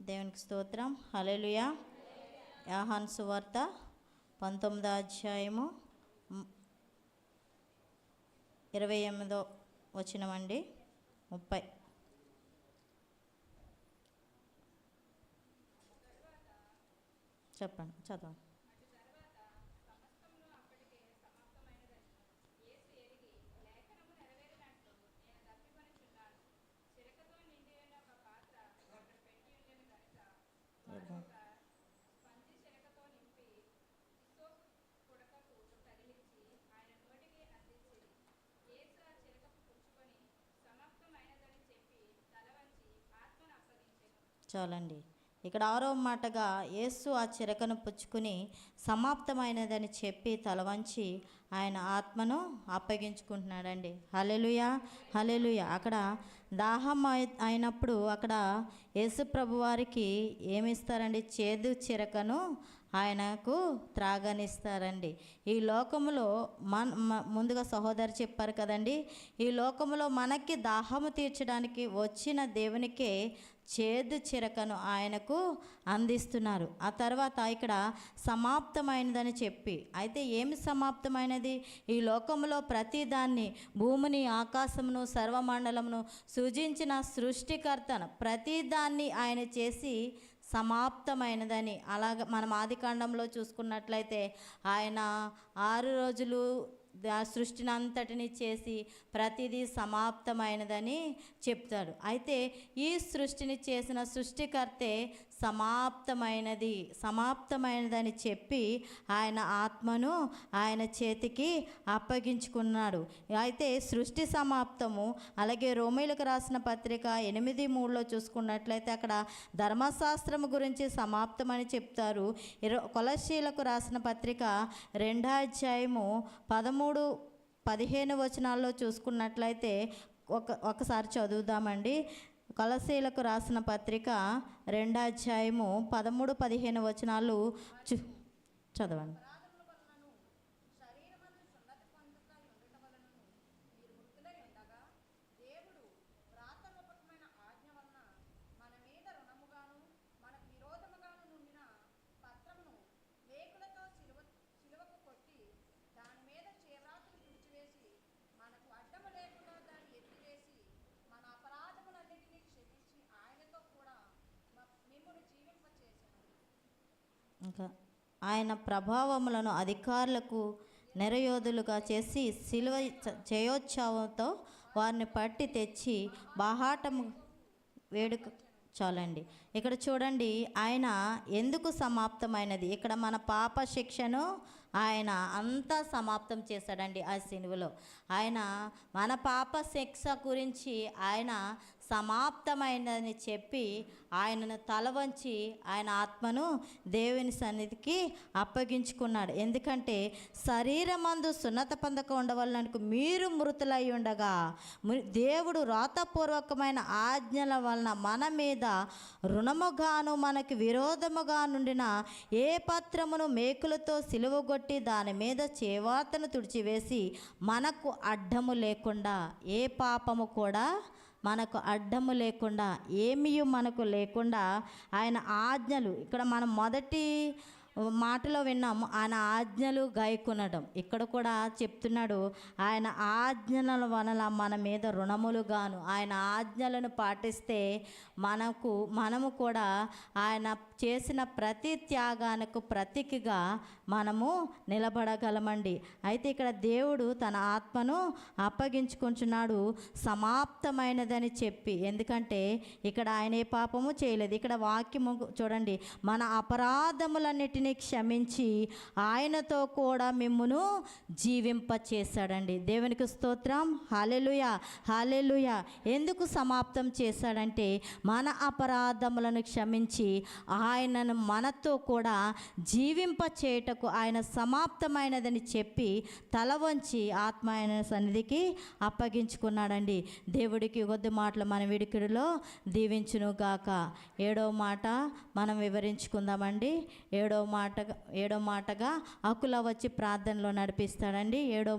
దేవునికి స్తోత్రం. హల్లెలూయా. యోహాను సువార్త 19వ అధ్యాయము 28వ వచనమండి. 30 చెప్పండి, చదవండి. చాలండి. ఇక్కడ 6వ మాటగా యేసు ఆ చిరకను పుచ్చుకుని సమాప్తమైనదని చెప్పి తలవంచి ఆయన ఆత్మను అప్పగించుకుంటున్నాడండి. హల్లెలూయా, హల్లెలూయా. అక్కడ దాహం అయినప్పుడు అక్కడ యేసు ప్రభు వారికి ఏమిస్తారండి? చేదు చిరకను ఆయనకు త్రాగనిస్తారండి. ఈ లోకములో ముందుగా సహోదరు చెప్పారు కదండి, ఈ లోకములో మనకి దాహము తీర్చడానికి వచ్చిన దేవునికే చేదు చిరకను ఆయనకు అందిస్తున్నారు. ఆ తర్వాత ఇక్కడ సమాప్తమైనదని చెప్పి, అయితే ఏమి సమాప్తమైనది? ఈ లోకంలో ప్రతిదాన్ని, భూమిని, ఆకాశమును, సర్వమండలమును సృజించిన సృష్టికర్తను ప్రతిదాన్ని ఆయన చేసి సమాప్తమైనదని. అలాగ మనం ఆదికాండంలో చూసుకున్నట్లయితే ఆయన 6 రోజులు సృష్టిని అంతటిని చేసి ప్రతిదీ సమాప్తమైనదని చెప్తాడు. అయితే ఈ సృష్టిని చేసిన సృష్టికర్తే సమాప్తమైనదని చెప్పి ఆయన ఆత్మను ఆయన చేతికి అప్పగించుకున్నాడు. అయితే సృష్టి సమాప్తము. అలాగే రోమీయులకు రాసిన పత్రిక 8:3 చూసుకున్నట్లయితే అక్కడ ధర్మశాస్త్రము గురించి సమాప్తమని చెప్తారు. కొలస్సీలకు రాసిన పత్రిక 2వ అధ్యాయము 13-15 వచనాల్లో చూసుకున్నట్లయితే ఒకసారి చదువుదామండి. కొలస్సీలకు రాసిన పత్రిక 2వ అధ్యాయము 13-15 వచనాలు చదవండి. ఇంకా ఆయన ప్రభావములను అధికారులకు నెరయోధులుగా చేసి సిలువ జయోత్సవంతో వారిని పట్టి తెచ్చి బాహాటము వేడుక. చాలండి. ఇక్కడ చూడండి, ఆయన ఎందుకు సమాప్తమైనది? ఇక్కడ మన పాప శిక్షను ఆయన అంతా సమాప్తం చేశాడండి. ఆ సిలువలో ఆయన మన పాప శిక్ష గురించి ఆయన సమాప్తమైనదని చెప్పి ఆయనను తలవంచి ఆయన ఆత్మను దేవుని సన్నిధికి అప్పగించుకున్నాడు. ఎందుకంటే శరీరమందు సున్నత పొందక ఉండవలనకు మీరు మృతులై ఉండగా దేవుడు రాతపూర్వకమైన ఆజ్ఞల వలన మన మీద రుణముగాను మనకి విరోధముగా నుండిన ఏ పత్రమును మేకులతో సిలువగొట్టి దాని మీద చేవాతను తుడిచివేసి మనకు అడ్డము లేకుండా, ఏ పాపము కూడా మనకు అడ్డము లేకుండా, ఏమీ మనకు లేకుండా ఆయన ఆజ్ఞలు, ఇక్కడ మనం మొదటి మాటలో విన్నాము, ఆయన ఆజ్ఞలు గాయకొనడం. ఇక్కడ కూడా చెప్తున్నాడు, ఆయన ఆజ్ఞల వలన మన మీద రుణములుగాను, ఆయన ఆజ్ఞలను పాటిస్తే మనము కూడా ఆయన చేసిన ప్రతి త్యాగానికి ప్రతీకగా మనము నిలబడగలమండి. అయితే ఇక్కడ దేవుడు తన ఆత్మను అప్పగించుకుంటున్నాడు సమాప్తమైనదని చెప్పి. ఎందుకంటే ఇక్కడ ఆయన ఏ పాపము చేయలేదు. ఇక్కడ వాక్యము చూడండి, మన అపరాధములన్నిటిని క్షమించి ఆయనతో కూడా మిమ్మును జీవింపచేశాడండి. దేవునికి స్తోత్రం. హల్లెలూయా, హల్లెలూయా. ఎందుకు సమాప్తం చేశాడంటే మన అపరాధములను క్షమించి ఆయనను మనతో కూడా జీవింపచేయుటకు ఆయన సమాప్తమైనదని చెప్పి తల వంచి ఆత్మ ఆయన సన్నిధికి అప్పగించుకున్నాడండి. దేవుడికి కొద్ది మాటలు మన విడికిడిలో దీవించును గాక. 7వ మాట మనం వివరించుకుందామండి. 7వ మాటగా అకుల వచ్చి ప్రార్థనలో నడిపిస్తాడండి. 7వ